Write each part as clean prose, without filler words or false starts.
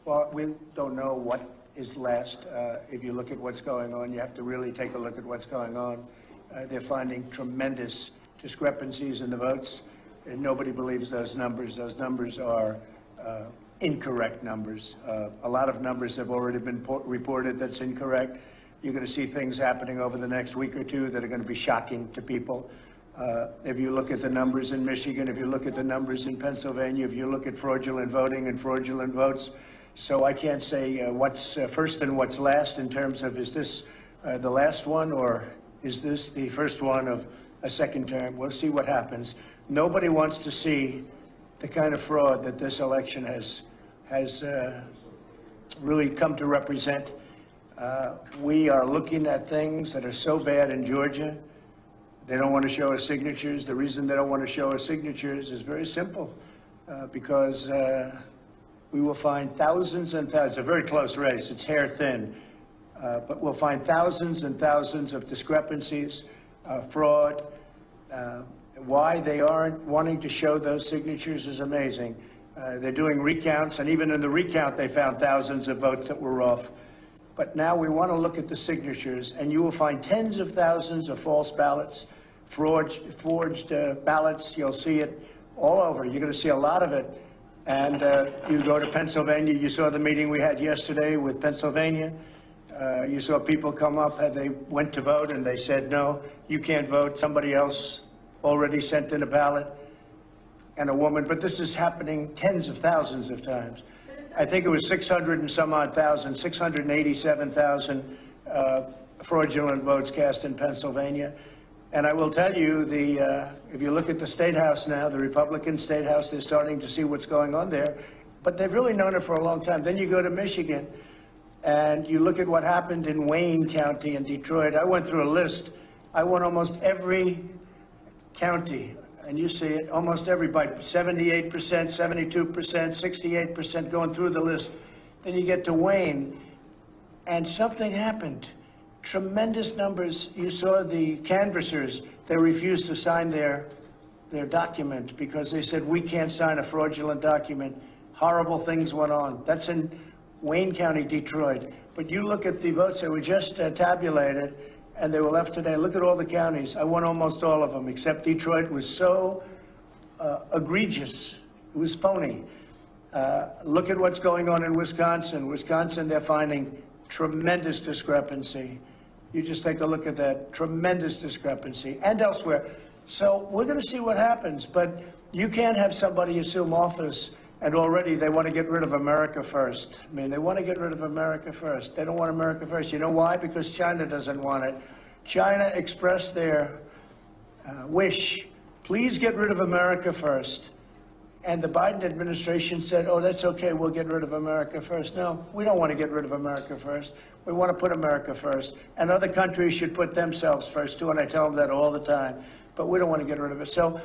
Well, we don't know what is last. If you look at what's going on, you have to really take a look at what's going on. They're finding tremendous discrepancies in the votes, and nobody believes those numbers. Those numbers are incorrect numbers. A lot of numbers have already been reported that's incorrect. You're going to see things happening over the next week or two that are going to be shocking to people. If you look at the numbers in Michigan, if you look at the numbers in Pennsylvania, if you look at fraudulent voting and fraudulent votes. So I can't say what's first and what's last in terms of, is this the last one or is this the first one of a second term? We'll see what happens. Nobody wants to see the kind of fraud that this election has really come to represent. We are looking at things that are so bad in Georgia. They don't want to show us signatures. The reason they don't want to show us signatures is very simple, because we will find thousands and thousands, a very close race, it's hair thin, but we'll find thousands and thousands of discrepancies, fraud. Why they aren't wanting to show those signatures is amazing. They're doing recounts, and even in the recount, they found thousands of votes that were off. But now we want to look at the signatures, and you will find tens of thousands of false ballots, forged ballots. You'll see it all over. You're going to see a lot of it. And you go to Pennsylvania. You saw the meeting we had yesterday with Pennsylvania. You saw people come up, they went to vote, and they said, no, you can't vote. Somebody else already sent in a ballot, and a woman. But this is happening tens of thousands of times. I think it was 600 and some odd thousand, 687,000 fraudulent votes cast in Pennsylvania. And I will tell you, if you look at the State House now, the Republican State House, they're starting to see what's going on there. But they've really known it for a long time. Then you go to Michigan, and you look at what happened in Wayne County in Detroit. I went through a list. I went almost every county. And you see it, almost everybody, 78%, 72%, 68% going through the list. Then you get to Wayne, and something happened. Tremendous numbers. You saw the canvassers. They refused to sign their document because they said, we can't sign a fraudulent document. Horrible things went on. That's in Wayne County, Detroit. But you look at the votes that were just tabulated, and they were left today. Look at all the counties. I won almost all of them, except Detroit was so egregious. It was phony. Look at what's going on in Wisconsin. Wisconsin, they're finding tremendous discrepancy. You just take a look at that. Tremendous discrepancy. And elsewhere. So we're going to see what happens. But you can't have somebody assume office and already they want to get rid of America first. I mean, they want to get rid of America first. They don't want America first. You know why? Because China doesn't want it. China expressed their wish, please get rid of America first. And the Biden administration said, oh, that's okay, we'll get rid of America first. No, we don't want to get rid of America first. We want to put America first. And other countries should put themselves first, too, and I tell them that all the time. But we don't want to get rid of it. So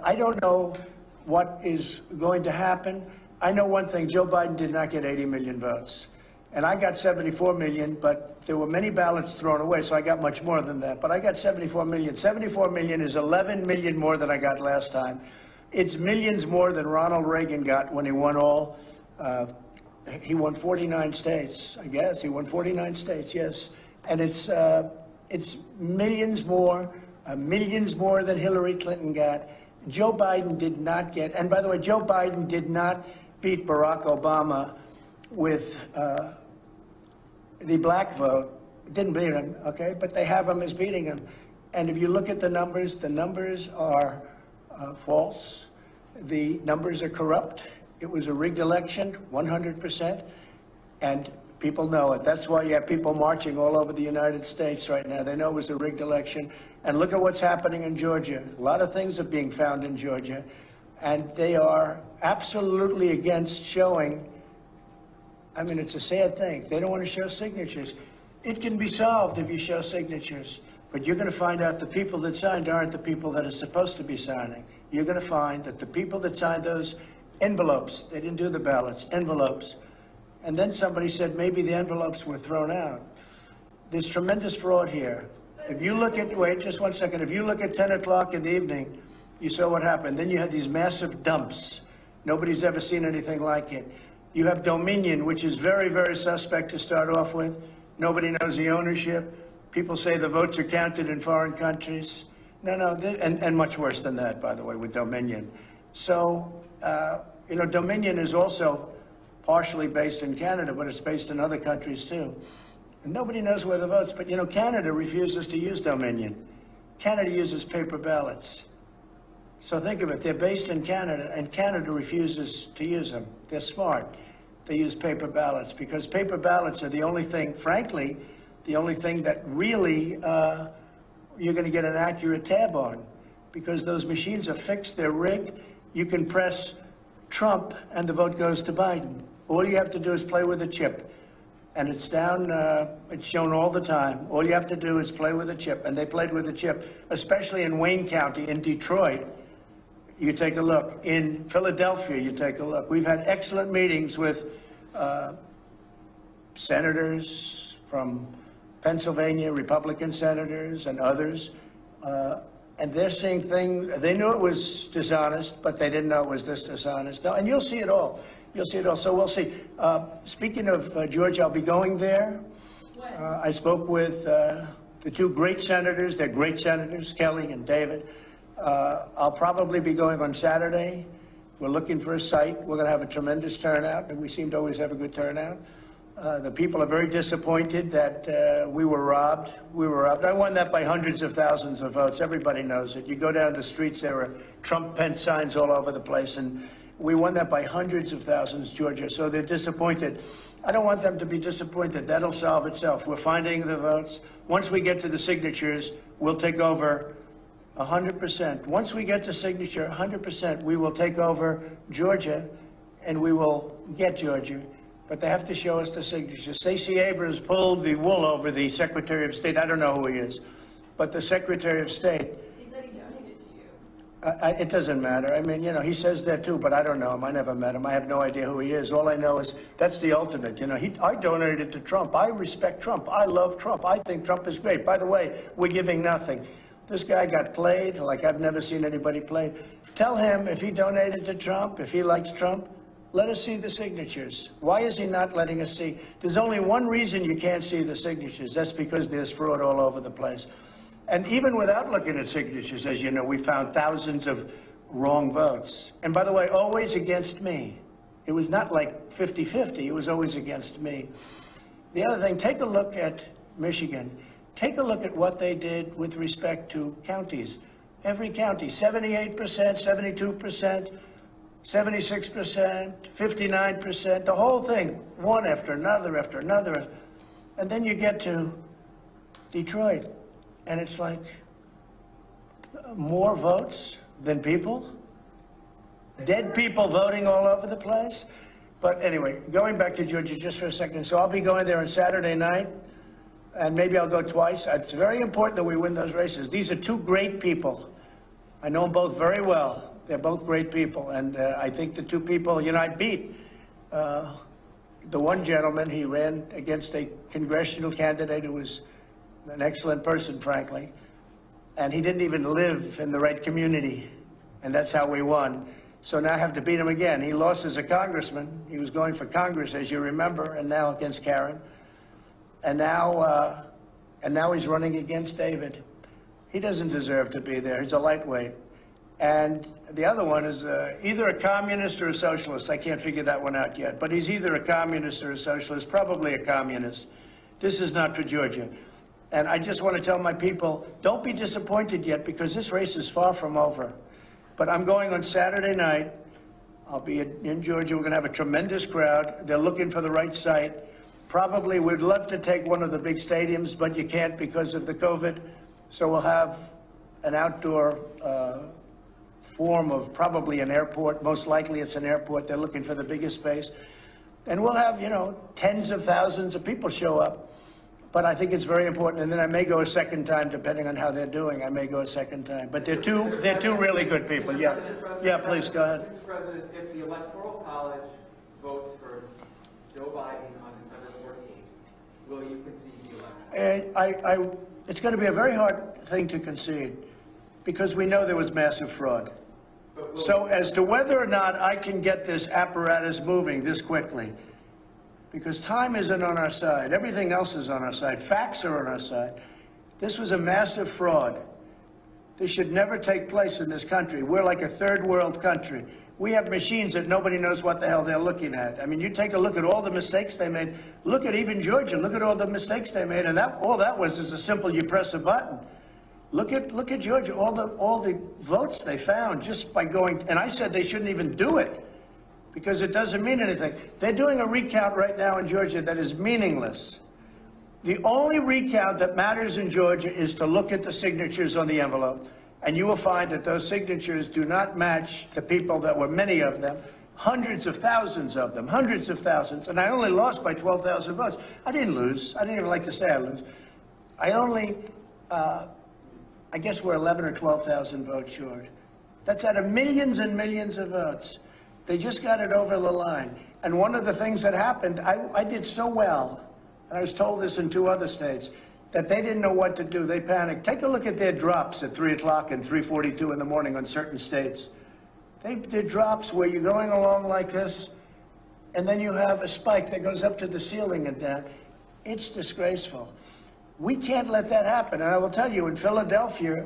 I don't know what is going to happen. I know one thing, Joe Biden did not get 80 million votes. And I got 74 million, but there were many ballots thrown away, so I got much more than that. But I got 74 million. 74 million is 11 million more than I got last time. It's millions more than Ronald Reagan got when he won all. He won 49 states, I guess. He won 49 states, yes. And it's millions more than Hillary Clinton got. Joe Biden did not get, and by the way, Joe Biden did not beat Barack Obama with the black vote. Didn't beat him, okay? But they have him as beating him. And if you look at the numbers are false. The numbers are corrupt. It was a rigged election, 100%. And people know it. That's why you have people marching all over the United States right now. They know it was a rigged election. And look at what's happening in Georgia. A lot of things are being found in Georgia. And they are absolutely against showing. I mean, it's a sad thing. They don't want to show signatures. It can be solved if you show signatures. But you're going to find out the people that signed aren't the people that are supposed to be signing. You're going to find that the people that signed those envelopes, they didn't do the ballots, envelopes. And then somebody said maybe the envelopes were thrown out. There's tremendous fraud here. If you look at, wait just one second, if you look at 10 o'clock in the evening, you saw what happened. Then you had these massive dumps. Nobody's ever seen anything like it. You have Dominion, which is very, very suspect to start off with. Nobody knows the ownership. People say the votes are counted in foreign countries. No, and much worse than that, by the way, with Dominion. So, Dominion is also partially based in Canada, but it's based in other countries too. And nobody knows where the votes, but Canada refuses to use Dominion. Canada uses paper ballots. So think of it, they're based in Canada, and Canada refuses to use them. They're smart. They use paper ballots because paper ballots are the only thing, frankly, the only thing that really you're going to get an accurate tab on, because those machines are fixed, they're rigged. You can press Trump and the vote goes to Biden. All you have to do is play with a chip. And it's down, it's shown all the time. All you have to do is play with a chip. And they played with a chip, especially in Wayne County, in Detroit. You take a look. In Philadelphia, you take a look. We've had excellent meetings with senators from Pennsylvania, Republican senators and others. And they're seeing things, they knew it was dishonest, but they didn't know it was this dishonest. No, and you'll see it all. You'll see it all. So we'll see. Speaking of Georgia, I'll be going there. I spoke with the two great senators. They're great senators, Kelly and David. I'll probably be going on Saturday. We're looking for a site. We're going to have a tremendous turnout, and we seem to always have a good turnout. The people are very disappointed that we were robbed. We were robbed. I won that by hundreds of thousands of votes. Everybody knows it. You go down the streets, there are Trump-Pence signs all over the place, and we won that by hundreds of thousands, Georgia. So they're disappointed. I don't want them to be disappointed. That'll solve itself. We're finding the votes. Once we get to the signatures, we'll take over 100%. Once we get to signature 100%, we will take over Georgia, and we will get Georgia. But they have to show us the signatures. Stacey Abrams pulled the wool over the Secretary of State. I don't know who he is, but the Secretary of State. He said he donated to you. It doesn't matter. I mean, he says that too, but I don't know him. I never met him. I have no idea who he is. All I know is that's the ultimate. I donated to Trump. I respect Trump. I love Trump. I think Trump is great. By the way, we're giving nothing. This guy got played like I've never seen anybody played. Tell him if he donated to Trump, if he likes Trump, let us see the signatures. Why is he not letting us see? There's only one reason you can't see the signatures. That's because there's fraud all over the place. And even without looking at signatures, as you know, we found thousands of wrong votes. And by the way, always against me. It was not like 50-50. It was always against me. The other thing, take a look at Michigan. Take a look at what they did with respect to counties. Every county, 78%, 72%. 76%, 59%, the whole thing, one after another after another. And then you get to Detroit, and it's like more votes than people, dead people voting all over the place. But anyway, going back to Georgia just for a second. So I'll be going there on Saturday night, and maybe I'll go twice. It's very important that we win those races. These are two great people. I know them both very well. They're both great people, and I think the two people, I beat the one gentleman. He ran against a congressional candidate who was an excellent person, frankly, and he didn't even live in the right community, and that's how we won. So now I have to beat him again. He lost as a congressman. He was going for Congress, as you remember, and now against Karen, and now he's running against David. He doesn't deserve to be there. He's a lightweight. And the other one is either a communist or a socialist. I can't figure that one out yet. But he's either a communist or a socialist, probably a communist. This is not for Georgia. And I just want to tell my people, don't be disappointed yet, because this race is far from over. But I'm going on Saturday night. I'll be in Georgia. We're going to have a tremendous crowd. They're looking for the right site. Probably we'd love to take one of the big stadiums, but you can't because of the COVID. So we'll have an outdoor form of probably an airport. Most likely it's an airport. They're looking for the biggest space. And we'll have, tens of thousands of people show up. But I think it's very important. And then I may go a second time, depending on how they're doing. I may go a second time. But they're two really good people. Yeah. Yeah, please, go ahead. Mr. President, if the Electoral College votes for Joe Biden on December 14th, will you concede the election? It's going to be a very hard thing to concede, because we know there was massive fraud. So as to whether or not I can get this apparatus moving this quickly, because time isn't on our side, everything else is on our side, facts are on our side. This was a massive fraud. This should never take place in this country. We're like a third world country. We have machines that nobody knows what the hell they're looking at. I mean, you take a look at all the mistakes they made. Look at even Georgia. Look at all the mistakes they made, and all that was is a simple you press a button. Look at Georgia. All the votes they found just by going. And I said they shouldn't even do it because it doesn't mean anything. They're doing a recount right now in Georgia that is meaningless. The only recount that matters in Georgia is to look at the signatures on the envelope. And you will find that those signatures do not match the people that were many of them, hundreds of thousands of them, hundreds of thousands. And I only lost by 12,000 votes. I didn't lose. I didn't even like to say I lose. I only, I guess we're 11 or 12,000 votes short. That's out of millions and millions of votes. They just got it over the line. And one of the things that happened, I did so well, and I was told this in 2 other states, that they didn't know what to do. They panicked. Take a look at their drops at 3 o'clock and 3:42 in the morning on certain states. They did drops where you're going along like this, and then you have a spike that goes up to the ceiling and down. It's disgraceful. We can't let that happen. And I will tell you, in Philadelphia,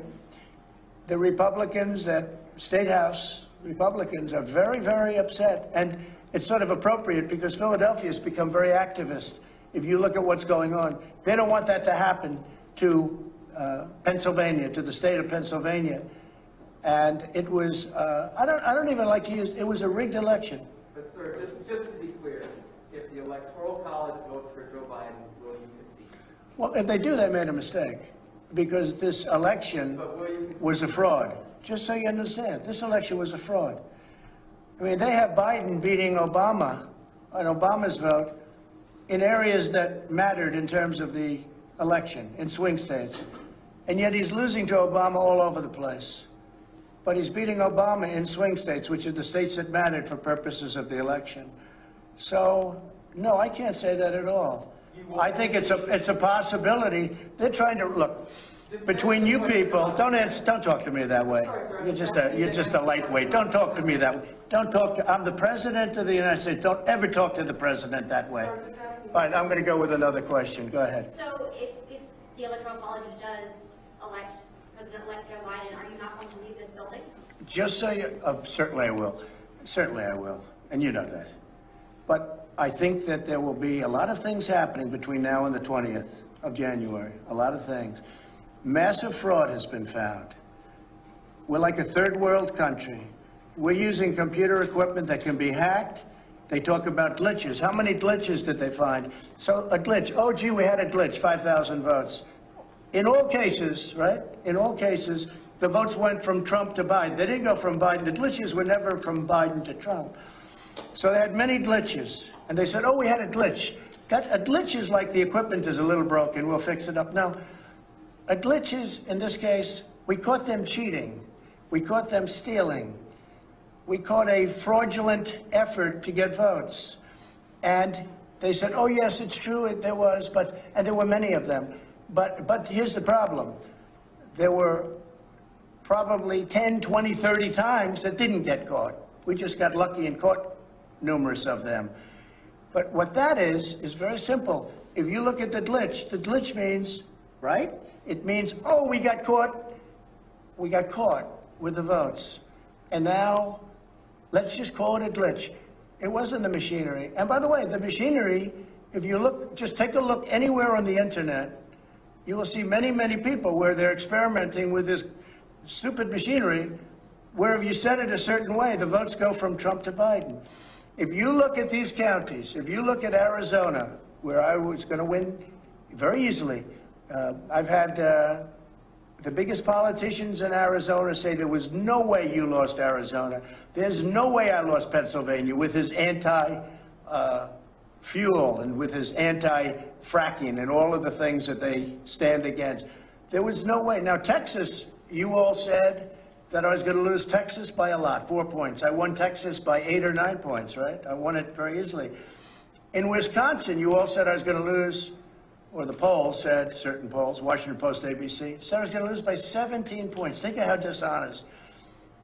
the Republicans, that State House Republicans, are very, very upset. And it's sort of appropriate because Philadelphia has become very activist. If you look at what's going on, they don't want that to happen to Pennsylvania, to the state of Pennsylvania. And it was, I don't even like to use, it was a rigged election. But sir, just to be clear, if the Electoral College votes for Joe Biden, will you concede? Well, if they do, they made a mistake because this election was a fraud. Just so you understand, this election was a fraud. I mean, they have Biden beating Obama on Obama's vote in areas that mattered in terms of the election, in swing states. And yet he's losing to Obama all over the place. But he's beating Obama in swing states, which are the states that mattered for purposes of the election. So, no, I can't say that at all. I think it's a possibility. They're trying to, look, between you people, don't talk to me that way. You're just a lightweight. Don't talk to me that way. I'm the president of the United States. Don't ever talk to the president that way. All right, I'm going to go with another question. Go ahead. So if the Electoral College does elect President-elect Joe Biden, are you not going to leave this building? Just so you, certainly I will. Certainly I will. And you know that. But I think that there will be a lot of things happening between now and the 20th of January. A lot of things. Massive fraud has been found. We're like a third world country. We're using computer equipment that can be hacked. They talk about glitches. How many glitches did they find? So a glitch. Oh, gee, we had a glitch, 5,000 votes. In all cases, right? In all cases, the votes went from Trump to Biden. They didn't go from Biden. The glitches were never from Biden to Trump. So they had many glitches. And they said, oh, we had a glitch. A glitch is like the equipment is a little broken. We'll fix it up. No, a glitch is, in this case, we caught them cheating. We caught them stealing. We caught a fraudulent effort to get votes. And they said, oh, yes, it's true, there was, and there were many of them. But here's the problem. There were probably 10, 20, 30 times that didn't get caught. We just got lucky and caught numerous of them. But what that is very simple. If you look at the glitch means, right? It means, oh, we got caught with the votes. And now, let's just call it a glitch. It wasn't the machinery. And by the way, the machinery, if you look, just take a look anywhere on the internet, you will see many, many people where they're experimenting with this stupid machinery, where if you set it a certain way, the votes go from Trump to Biden. If you look at these counties, if you look at Arizona, where I was going to win very easily, I've had the biggest politicians in Arizona say there was no way you lost Arizona. There's no way I lost Pennsylvania with his anti-fuel and with his anti-fracking and all of the things that they stand against. There was no way. Now, Texas, you all said that I was going to lose Texas by a lot, 4 points. I won Texas by 8 or 9 points, right? I won it very easily. In Wisconsin, you all said I was going to lose, or the polls said, certain polls, Washington Post, ABC, said I was going to lose by 17 points. Think of how dishonest.